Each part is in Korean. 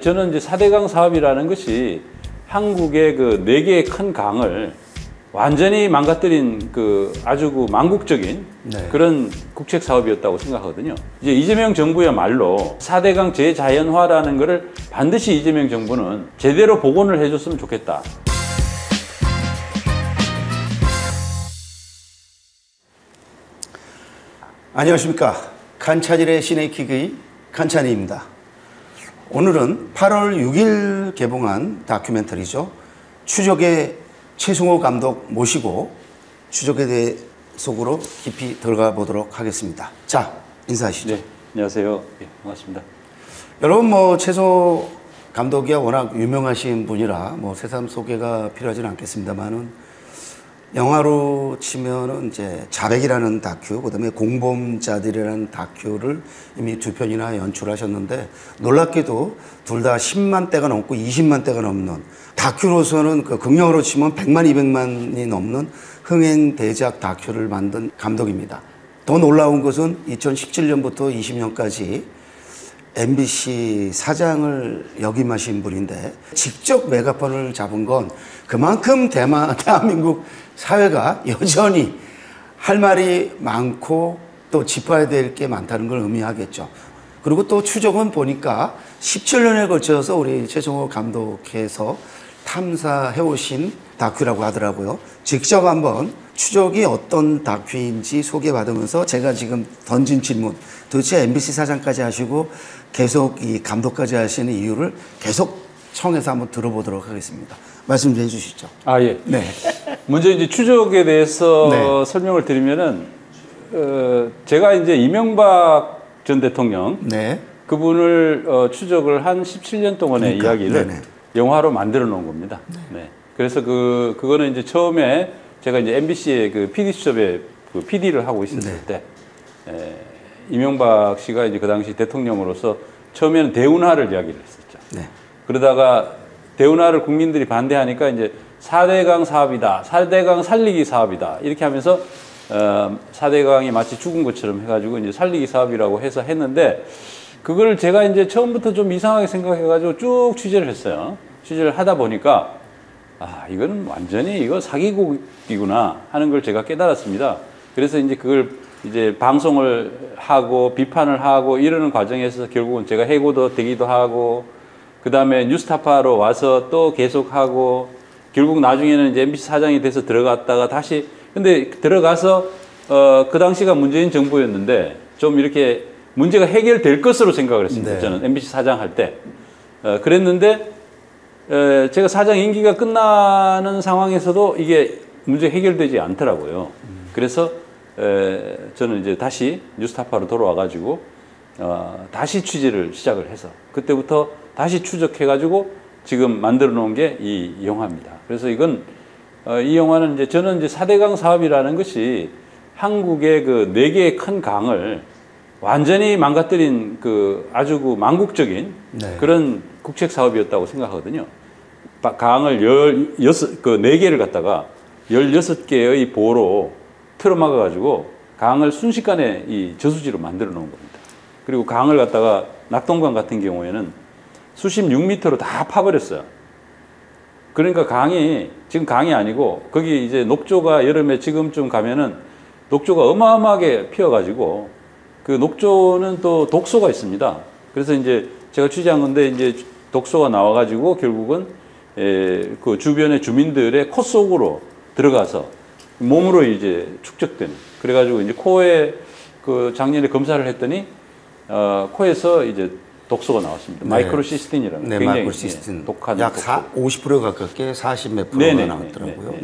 저는 이제 4대강 사업이라는 것이 한국의 그 4개의 큰 강을 완전히 망가뜨린 그 아주 그 망국적인 그런 국책 사업이었다고 생각하거든요. 이제 이재명 정부야말로 4대강 재자연화라는 것을 반드시 이재명 정부는 제대로 복원을 해줬으면 좋겠다. 안녕하십니까. 칸차질의 시네이킥의 칸차니입니다. 오늘은 8월 6일 개봉한 다큐멘터리죠. 추적의 최승호 감독 모시고 추적에 대해 속으로 깊이 들어가 보도록 하겠습니다. 자, 인사하시죠. 네, 안녕하세요. 예, 반갑습니다. 여러분 최승호 감독이야 워낙 유명하신 분이라 새삼 소개가 필요하지는 않겠습니다만은 영화로 치면은 이제 자백이라는 다큐, 그다음에 공범자들이라는 다큐를 이미 2편이나 연출하셨는데 놀랍게도 둘 다 10만 대가 넘고 20만 대가 넘는 다큐로서는 그 극영으로 치면 100만, 200만이 넘는 흥행 대작 다큐를 만든 감독입니다. 더 놀라운 것은 2017년부터 20년까지 MBC 사장을 역임하신 분인데 직접 메가폰을 잡은 건 그만큼 대한민국 사회가 여전히 할 말이 많고 또 짚어야 될 게 많다는 걸 의미하겠죠. 그리고 또 추적은 보니까 17년에 걸쳐서 우리 최승호 감독께서 탐사해오신 다큐라고 하더라고요. 직접 한번 추적이 어떤 다큐인지 소개받으면서 제가 지금 던진 질문, 도대체 MBC 사장까지 하시고 계속 이 감독까지 하시는 이유를 계속 청해서 한번 들어보도록 하겠습니다. 말씀 좀 해주시죠. 아, 예. 네. 먼저 이제 추적에 대해서 설명을 드리면은, 제가 이제 이명박 전 대통령, 그분을 추적을 한 17년 동안의 이야기를 영화로 만들어 놓은 겁니다. 네. 그래서 그거는 이제 처음에 제가 이제 MBC의 그 PD 수첩에 그 PD를 하고 있었을 때, 이명박 씨가 이제 그 당시 대통령으로서 처음에는 대운하를 이야기를 했었죠. 그러다가 대운하를 국민들이 반대하니까 이제 4대강 사업이다, 4대강 살리기 사업이다 이렇게 하면서 4대강이 마치 죽은 것처럼 해가지고 이제 살리기 사업이라고 해서 했는데 그걸 제가 이제 처음부터 좀 이상하게 생각해가지고 쭉 취재를 했어요. 취재를 하다 보니까 이거는 완전히 이거 사기극이구나 하는 걸 제가 깨달았습니다. 그래서 이제 그걸 이제 방송을 하고 비판을 하고 이러는 과정에서 결국은 제가 해고도 되기도 하고 그 다음에 뉴스타파로 와서 또 계속하고 결국 나중에는 이제 MBC 사장이 돼서 들어갔다가 다시 근데 들어가서 그 당시가 문재인 정부였는데 좀 이렇게 문제가 해결될 것으로 생각을 했습니다. 저는 MBC 사장 할 때 그랬는데 제가 사장 임기가 끝나는 상황에서도 이게 문제 해결되지 않더라고요. 그래서 저는 이제 다시 뉴스타파로 돌아와 가지고 다시 취재를 시작을 해서 그때부터 다시 추적해가지고 지금 만들어 놓은 게 이 영화입니다. 그래서 이건, 이 영화는 이제 저는 이제 4대강 사업이라는 것이 한국의 그 4개의 큰 강을 완전히 망가뜨린 그 아주 그 망국적인 그런 국책 사업이었다고 생각하거든요. 강을 4개를 갖다가 16개의 보로 틀어막아가지고 강을 순식간에 이 저수지로 만들어 놓은 겁니다. 그리고 강을 갖다가 낙동강 같은 경우에는 수심 6m로 다 파버렸어요. 그러니까 강이, 지금 강이 아니고, 거기 이제 녹조가 여름에 지금쯤 가면은 녹조가 어마어마하게 피어가지고, 그 녹조는 또 독소가 있습니다. 그래서 이제 제가 취재한 건데, 이제 독소가 나와가지고 결국은, 그 주변의 주민들의 코 속으로 들어가서 몸으로 이제 축적되는. 그래가지고 이제 코에 그 작년에 검사를 했더니, 코에서 이제 독소가 나왔습니다. 마이크로시스틴이라는 굉장히 마이크로시스틴. 독한 약 50% 가깝게 40몇 프로가 나왔더라고요.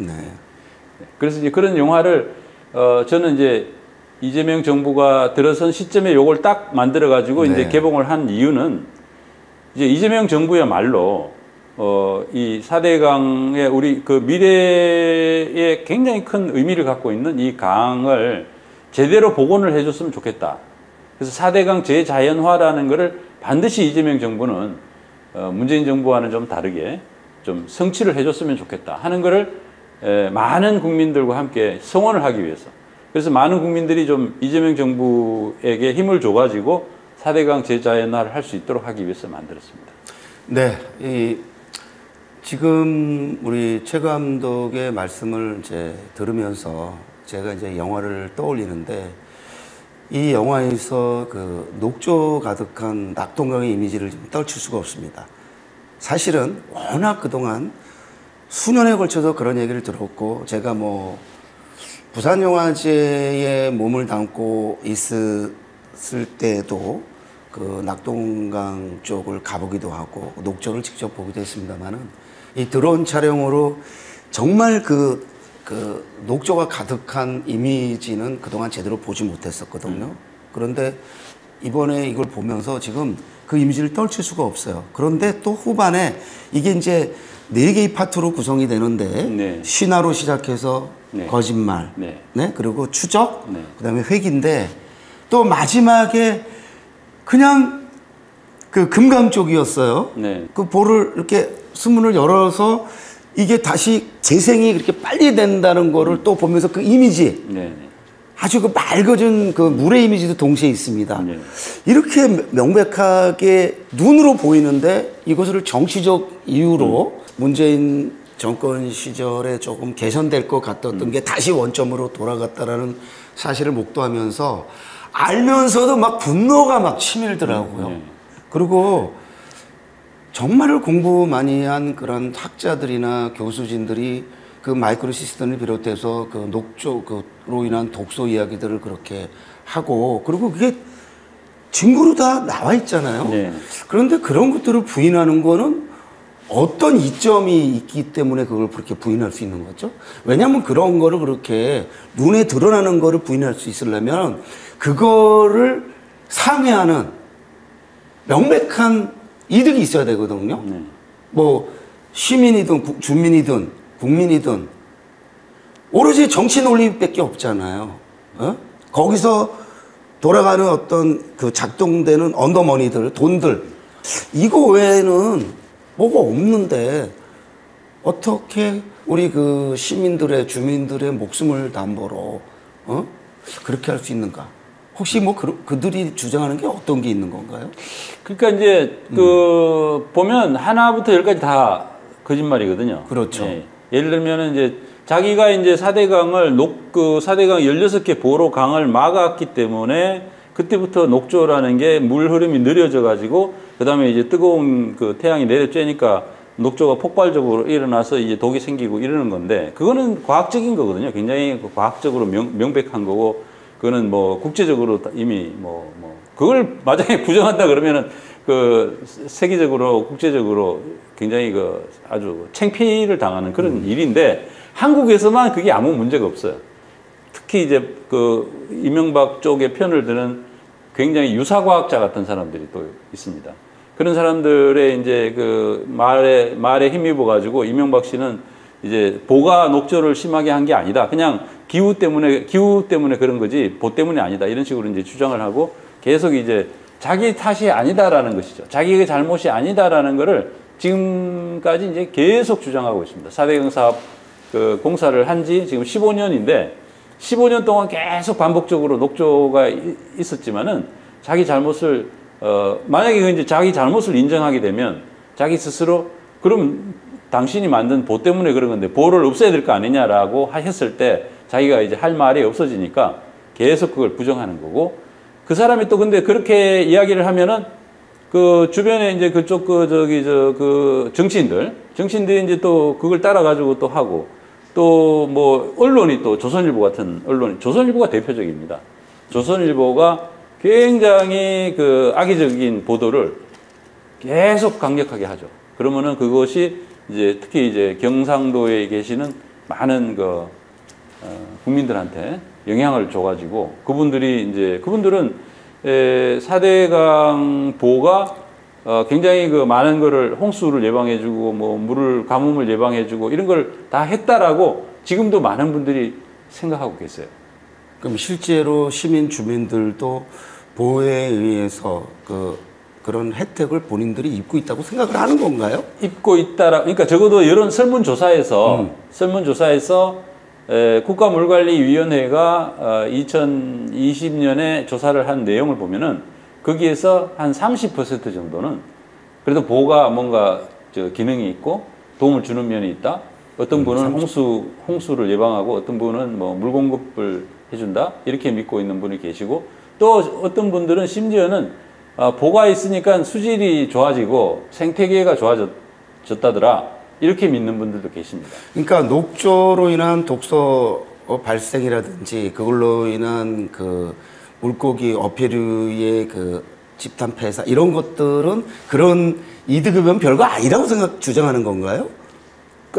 그래서 이제 그런 영화를 저는 이제 이재명 정부가 들어선 시점에 요걸 딱 만들어 가지고 이제 개봉을 한 이유는 이제 이재명 정부야말로 이 4대강의 우리 그 미래에 굉장히 큰 의미를 갖고 있는 이 강을 제대로 복원을 해줬으면 좋겠다. 그래서 4대강 재자연화라는 것을 반드시 이재명 정부는 문재인 정부와는 좀 다르게 좀 성취를 해줬으면 좋겠다 하는 것을 많은 국민들과 함께 성원을 하기 위해서 그래서 많은 국민들이 좀 이재명 정부에게 힘을 줘가지고 4대강 재자연화를 할 수 있도록 하기 위해서 만들었습니다. 네, 지금 우리 최 감독의 말씀을 이제 들으면서 제가 이제 영화를 떠올리는데 이 영화에서 그 녹조 가득한 낙동강의 이미지를 좀 떨칠 수가 없습니다. 사실은 워낙 그동안 수년에 걸쳐서 그런 얘기를 들었고 제가 뭐 부산영화제에 몸을 담고 있었을 때도 그 낙동강 쪽을 가보기도 하고 녹조를 직접 보기도 했습니다만은 이 드론 촬영으로 정말 그 녹조가 가득한 이미지는 그동안 제대로 보지 못했었거든요. 그런데 이번에 이걸 보면서 지금 그 이미지를 떨칠 수가 없어요. 그런데 또 후반에 이게 이제 4개의 파트로 구성이 되는데 네. 신화로 시작해서 네. 거짓말, 네. 네. 그리고 추적, 네. 그다음에 회귀인데 또 마지막에 그냥 그 금강 쪽이었어요. 네. 그 볼을 이렇게 수문을 열어서 이게 다시 재생이 그렇게 빨리 된다는 거를 또 보면서 그 이미지 네. 아주 그 맑아진 그 물의 이미지도 동시에 있습니다. 네. 이렇게 명백하게 눈으로 보이는데 이것을 정치적 이유로 문재인 정권 시절에 조금 개선될 것 같았던 게 다시 원점으로 돌아갔다라는 사실을 목도하면서 알면서도 막 분노가 막 치밀더라고요. 그리고 정말 공부 많이 한 그런 학자들이나 교수진들이 그 마이크로 시스템을 비롯해서 그 녹조로 인한 독소 이야기들을 그렇게 하고 그리고 그게 증거로 다 나와 있잖아요. 네. 그런데 그런 것들을 부인하는 거는 어떤 이점이 있기 때문에 그걸 그렇게 부인할 수 있는 거죠? 왜냐하면 그런 거를 그렇게 눈에 드러나는 거를 부인할 수 있으려면 그거를 상회하는 명백한 이득이 있어야 되거든요. 뭐 시민이든 주민이든 국민이든 오로지 정치 논리밖에 없잖아요. 어? 거기서 돌아가는 어떤 그 작동되는 언더머니들, 돈들 이거 외에는 뭐가 없는데 어떻게 우리 그 시민들의 주민들의 목숨을 담보로 그렇게 할 수 있는가? 혹시 뭐 그들이 주장하는 게 어떤 게 있는 건가요? 그러니까 이제 그 보면 하나부터 열까지 다 거짓말이거든요. 그렇죠. 예. 예를 들면은 이제 자기가 이제 4대강을 그 4대강 16개 보로 강을 막았기 때문에 그때부터 녹조라는 게 물 흐름이 느려져 가지고 그다음에 이제 뜨거운 그 태양이 내려쬐니까 녹조가 폭발적으로 일어나서 이제 독이 생기고 이러는 건데 그거는 과학적인 거거든요. 굉장히 과학적으로 명백한 거고 그거는 뭐 국제적으로 이미 그걸 만약에 부정한다 그러면은 그 세계적으로 국제적으로 굉장히 그 아주 창피를 당하는 그런 일인데 한국에서만 그게 아무 문제가 없어요. 특히 이제 그 이명박 쪽의 편을 드는 굉장히 유사과학자 같은 사람들이 또 있습니다. 그런 사람들의 이제 그 말에 힘입어 가지고 이명박 씨는 이제 보가 녹조를 심하게 한 게 아니다. 그냥 기후 때문에 그런 거지 보 때문이 아니다. 이런 식으로 이제 주장을 하고 계속 이제 자기 탓이 아니다라는 것이죠. 자기의 잘못이 아니다라는 거를 지금까지 이제 계속 주장하고 있습니다. 4대강 사업 그 공사를 한 지 지금 15년인데 15년 동안 계속 반복적으로 녹조가 있었지만은 자기 잘못을 만약에 이제 자기 잘못을 인정하게 되면 자기 스스로 그럼 당신이 만든 보 때문에 그런 건데 보를 없애야 될 거 아니냐라고 했을 때 자기가 이제 할 말이 없어지니까 계속 그걸 부정하는 거고 그 사람이 또 근데 그렇게 이야기를 하면은 그 주변에 이제 그쪽 그 정치인들이 이제 또 그걸 따라 가지고 또 하고 또 뭐 언론이 또 조선일보 같은 언론이 조선일보가 대표적입니다. 조선일보가 굉장히 그 악의적인 보도를 계속 강력하게 하죠. 그러면은 그것이 이제 특히 이제 경상도에 계시는 많은 그 국민들한테 영향을 줘가지고 그분들은 4대강 보가 굉장히 그 많은 거를 홍수를 예방해주고 뭐 가뭄을 예방해주고 이런 걸 다 했다라고 지금도 많은 분들이 생각하고 계세요. 그럼 실제로 시민 주민들도 보호에 의해서 그런 혜택을 본인들이 입고 있다고 생각을 하는 건가요? 입고 그러니까 적어도 이런 설문조사에서 국가물관리위원회가 2020년에 조사를 한 내용을 보면은 거기에서 한 30% 정도는 그래도 보호가 뭔가 기능이 있고 도움을 주는 면이 있다. 어떤 분은 홍수를 예방하고 어떤 분은 뭐 물 공급을 해준다. 이렇게 믿고 있는 분이 계시고 또 어떤 분들은 심지어는 보가 있으니까 수질이 좋아지고 생태계가 좋아졌다더라. 이렇게 믿는 분들도 계십니다. 그러니까 녹조로 인한 독소 발생이라든지 그걸로 인한 그 물고기 어패류의 그 집단 폐사 이런 것들은 그런 이득이면 별거 아니라고 주장하는 건가요?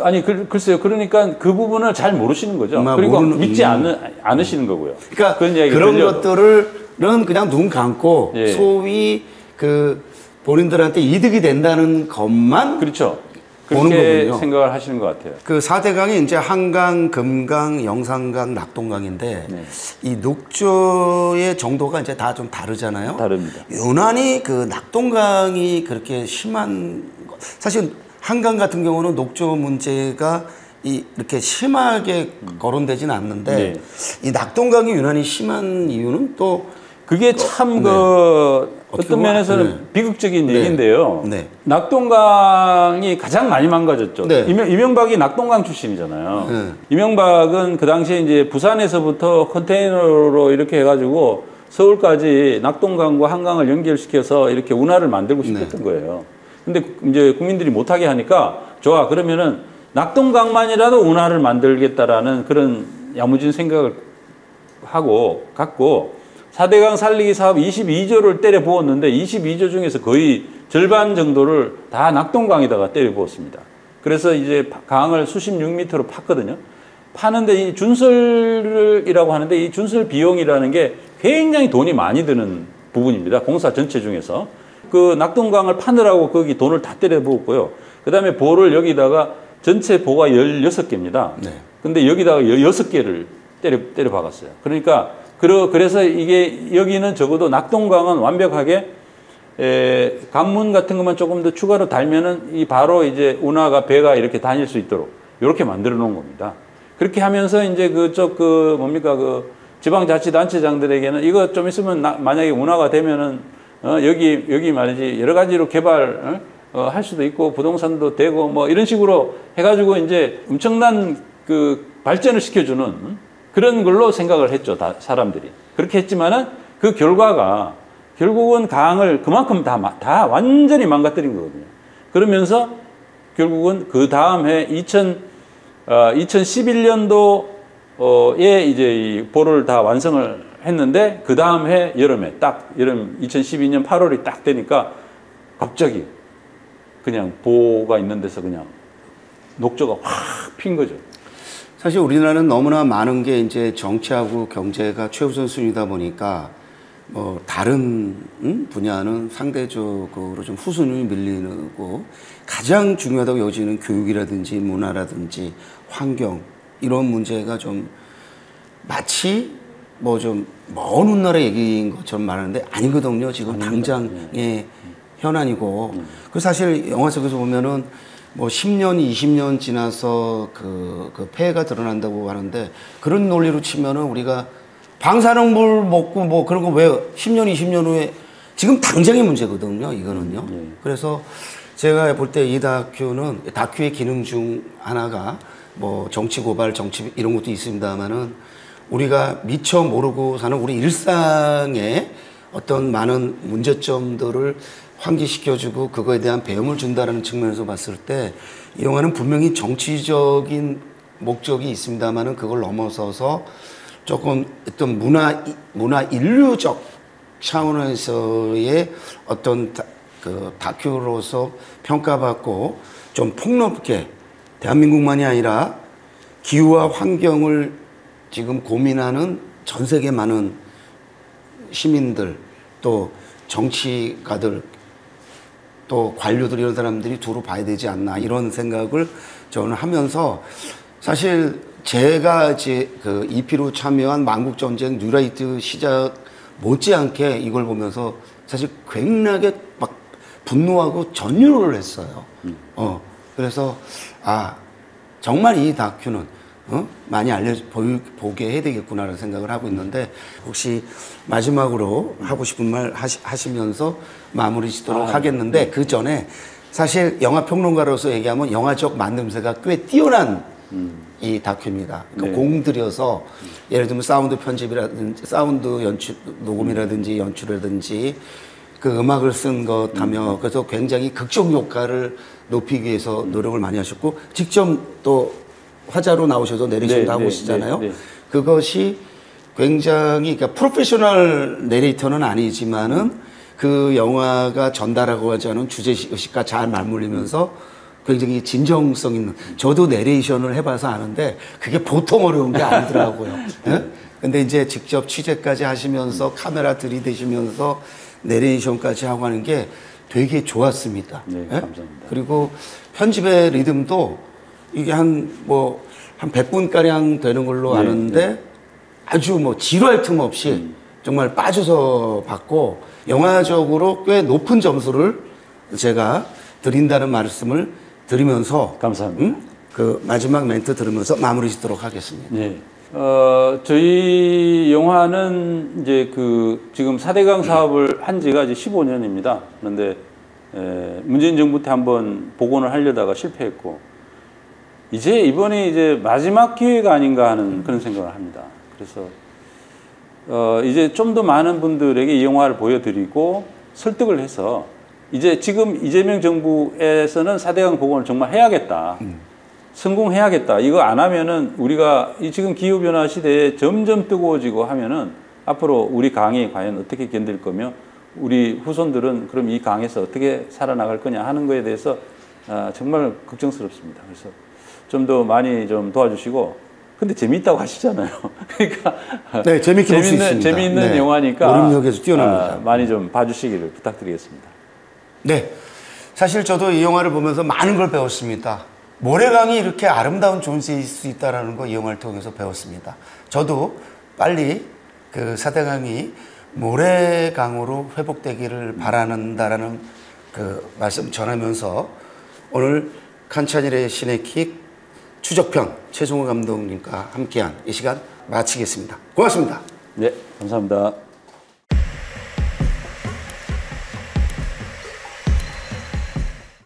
아니 글쎄요. 그러니까 그 부분을 잘 모르시는 거죠. 그리고 믿지 않으시는 거고요. 그러니까 그런 것들은 그냥 눈 감고 예. 소위 그 본인들한테 이득이 된다는 것만 그렇죠. 그렇게 생각을 하시는 것 같아요. 그 4대강이 이제 한강, 금강, 영산강, 낙동강인데 네. 이 녹조의 정도가 이제 다 좀 다르잖아요. 다릅니다. 유난히 그 낙동강이 그렇게 심한 사실 한강 같은 경우는 녹조 문제가 이렇게 심하게 거론되지는 않는데 네. 이 낙동강이 유난히 심한 이유는 또 그게 참 어떤 면에서는 네. 비극적인 네. 얘기인데요. 네. 낙동강이 가장 많이 망가졌죠. 네. 이명박이 낙동강 출신이잖아요. 네. 이명박은 그 당시에 이제 부산에서부터 컨테이너로 이렇게 해가지고 서울까지 낙동강과 한강을 연결시켜서 이렇게 운하를 만들고 싶었던 네. 거예요. 근데 이제 국민들이 못하게 하니까 좋아 그러면은 낙동강만이라도 운하를 만들겠다라는 그런 야무진 생각을 갖고 4대강 살리기 사업 22조를 때려 부었는데 22조 중에서 거의 절반 정도를 다 낙동강에다가 때려 부었습니다. 그래서 이제 강을 수십 6m로 팠거든요. 파는데 이 준설이라고 하는데 이 준설 비용이라는 게 굉장히 돈이 많이 드는 부분입니다. 공사 전체 중에서. 그 낙동강을 파느라고 거기 돈을 다 때려 부었고요. 그 다음에 보를 여기다가 전체 보가 16개입니다. 네. 근데 여기다가 6개를 때려 박았어요. 그러니까 그래서 이게 여기는 적어도 낙동강은 완벽하게 관문 같은 것만 조금 더 추가로 달면은 이 바로 이제 운하가 배가 이렇게 다닐 수 있도록 이렇게 만들어 놓은 겁니다. 그렇게 하면서 이제 그 지방자치단체장들에게는 이거 좀 있으면 만약에 운하가 되면은 여기 말이지 여러 가지로 개발 할 수도 있고 부동산도 되고 뭐 이런 식으로 해가지고 이제 엄청난 그 발전을 시켜주는 그런 걸로 생각을 했죠, 사람들이. 그렇게 했지만은 그 결과가 결국은 강을 그만큼 다 완전히 망가뜨린 거거든요. 그러면서 결국은 그 다음 해 2011년도에 이제 이 보를 다 완성을 했는데 그 다음 해 여름 2012년 8월이 딱 되니까 갑자기 그냥 보가 있는 데서 그냥 녹조가 확 핀 거죠. 사실 우리나라는 너무나 많은 게 이제 정치하고 경제가 최우선 순위다 보니까 뭐 다른 분야는 상대적으로 좀 후순위 밀리고 가장 중요하다고 여기는 교육이라든지 문화라든지 환경 이런 문제가 좀 마치 뭐 좀 먼 훗날의 얘기인 것처럼 말하는데 아니거든요. 지금 당장의 현안이고. 그 사실 영화 속에서 보면은 뭐 10년, 20년 지나서 그 폐해가 드러난다고 하는데 그런 논리로 치면은 우리가 방사능물 먹고 뭐 그런 거 왜 10년, 20년 후에 지금 당장의 문제거든요. 이거는요. 그래서 제가 볼 때 이 다큐의 기능 중 하나가 뭐 정치 고발, 정치 이런 것도 있습니다만은 우리가 미처 모르고 사는 우리 일상의 어떤 많은 문제점들을 환기시켜주고 그거에 대한 배움을 준다는 측면에서 봤을 때 이 영화는 분명히 정치적인 목적이 있습니다만은 그걸 넘어서서 조금 어떤 문화 인류적 차원에서의 어떤 그 다큐로서 평가받고 좀 폭넓게 대한민국만이 아니라 기후와 환경을 지금 고민하는 전 세계 많은 시민들 또 정치가들 또 관료들 이런 사람들이 두루 봐야 되지 않나 이런 생각을 저는 하면서 사실 제가 이제 그 EP로 참여한 만국전쟁 뉴라이트 시작 못지않게 이걸 보면서 사실 굉장하게 막 분노하고 전율을 했어요. 그래서 정말 이 다큐는 많이 보게 해야 되겠구나라는 생각을 하고 있는데, 혹시 마지막으로 하고 싶은 말 하시면서 마무리 짓도록 하겠는데, 그 전에 사실 영화 평론가로서 얘기하면 영화적 만듦새가 꽤 뛰어난 이 다큐입니다. 그러니까 공 들여서 예를 들면 사운드 편집이라든지 사운드 연출 녹음이라든지 연출이라든지 그 음악을 쓴 것 하며, 그래서 굉장히 극적 효과를 높이기 위해서 노력을 많이 하셨고, 직접 또 화자로 나오셔서 내레이션도 하고 계시잖아요. 그것이 굉장히, 그러니까 프로페셔널 내레이터는 아니지만은 그 영화가 전달하고 하지 않은 주제의식과 잘 맞물리면서 굉장히 진정성 있는, 저도 내레이션을 해봐서 아는데 그게 보통 어려운 게 아니더라고요. 예? 근데 이제 직접 취재까지 하시면서 카메라 들이대시면서 내레이션까지 하고 하는 게 되게 좋았습니다. 네, 예? 감사합니다. 그리고 편집의 리듬도 이게 한 100분가량 되는 걸로 아는데 아주 뭐 지루할 틈 없이 정말 빠져서 봤고, 영화적으로 꽤 높은 점수를 제가 드린다는 말씀을 드리면서, 감사합니다. 그 마지막 멘트 들으면서 마무리 짓도록 하겠습니다. 네. 저희 영화는 이제 지금 4대강 사업을 한 지가 이제 15년입니다. 그런데 문재인 정부 때 한번 복원을 하려다가 실패했고, 이제 이번이 이제 마지막 기회가 아닌가 하는 그런 생각을 합니다. 그래서 이제 좀 더 많은 분들에게 이 영화를 보여드리고 설득을 해서, 이제 지금 이재명 정부에서는 4대강 복원을 정말 해야겠다. 성공해야겠다. 이거 안 하면은 우리가 이 지금 기후변화 시대에 점점 뜨거워지고 하면은 앞으로 우리 강이 과연 어떻게 견딜 거며, 우리 후손들은 그럼 이 강에서 어떻게 살아나갈 거냐 하는 거에 대해서 정말 걱정스럽습니다. 그래서 좀 더 많이 좀 도와주시고, 근데 재미있다고 하시잖아요. 그러니까 네, 재밌게 볼 수 있습니다. 재미있는 네. 영화니까 몰입력에서 뛰어납니다. 많이 좀 봐주시기를 부탁드리겠습니다. 네, 사실 저도 이 영화를 보면서 많은 걸 배웠습니다. 모래강이 이렇게 아름다운 존재일 수 있다는 거 이 영화를 통해서 배웠습니다. 저도 빨리 그 4대강이 모래강으로 회복되기를 바란다라는 그 말씀 전하면서, 오늘 칸차닐의 시네킥 추적편 최종호 감독님과 함께한 이 시간 마치겠습니다. 고맙습니다. 네, 감사합니다.